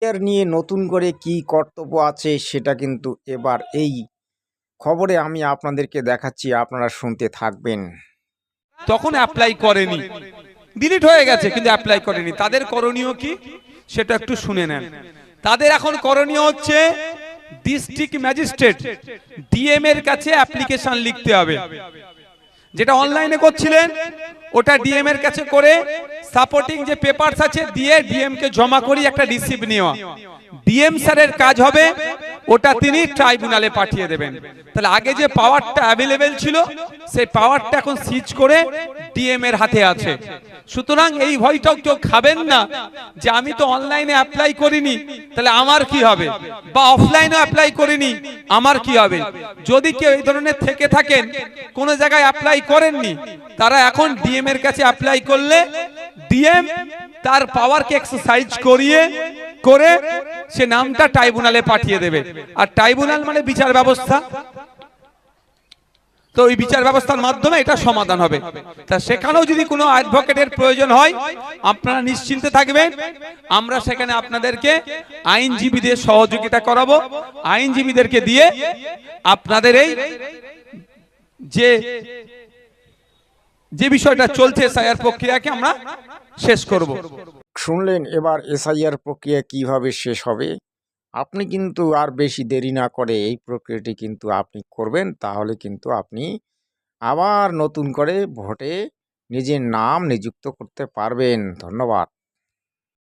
এর নিয়ে নতুন করে কি কর্তব্য আছে সেটা কিন্তু এবার এই খবরে আমি আপনাদেরকে দেখাচ্ছি, আপনারা শুনতে থাকবেন। তখন অ্যাপ্লাই করেনি, ডিলিট হয়ে গেছে কিন্তু অ্যাপ্লাই করেনি, তাদের করণীয় কি সেটা একটু শুনে নেন। তাদের এখন করণীয় হচ্ছে ডিস্ট্রিক্ট ম্যাজিস্ট্রেট ডিএম এর কাছে অ্যাপ্লিকেশন লিখতে হবে। যেটা অনলাইনে করছিলেন ওটা ডিএম এর কাছে করে সাপোর্টিং যে পেপারস আছে দিয়ে ডিএম কে জমা করি একটা রিসিভ নেওয়া। ডিএম স্যারের কাজ হবে ওটা তিনি ট্রাইব্যুনালে পাঠিয়ে দেবেন। তাহলে আগে যে পাওয়ারটা অ্যাভেলেবেল ছিল সেই পাওয়ারটা এখন সিজ করে ডিএম এর হাতে আছে। সুতরাং এই ভয়টাও কেউ খাবেন না যে আমি তো অনলাইনে অ্যাপ্লাই করিনি তাহলে আমার কি হবে, বা অফলাইনে অ্যাপ্লাই করিনি আমার কি হবে। যদি কেউ এই ধরনের থেকে থাকেন কোন জায়গায় অ্যাপ্লাই করেননি, তারা এখন ডিএম এর কাছে অ্যাপ্লাই করলে ডিএম তার পাওয়ারকে এক্সারসাইজ করে সে নামটা ট্রাইব্যুনালে পাঠিয়ে দেবে। আর ট্রাইব্যুনাল মানে বিচার ব্যবস্থা, তো এই বিচার ব্যবস্থার মাধ্যমে এটা সমাধান হবে। তা সেখানেও যদি কোনো অ্যাডভোকেটের প্রয়োজন হয় আপনারা নিশ্চিন্তে থাকবেন, আমরা সেখানে আপনাদেরকে আইনজীবীদের সহযোগিতা করাবো। আইনজীবীদেরকে দিয়ে আপনাদের এই যে বিষয়টা চলছে এসআইআর প্রক্রিয়াকে আমরা শেষ করব। শুনলেন এবার এসআইআর প্রক্রিয়া কিভাবে শেষ হবে। আপনি কিন্তু আর বেশি দেরি না করে এই প্রক্রিয়াটি কিন্তু আপনি করবেন, তাহলে কিন্তু আপনি আবার নতুন করে ভোটে নিজের নাম নিযুক্ত করতে পারবেন। ধন্যবাদ।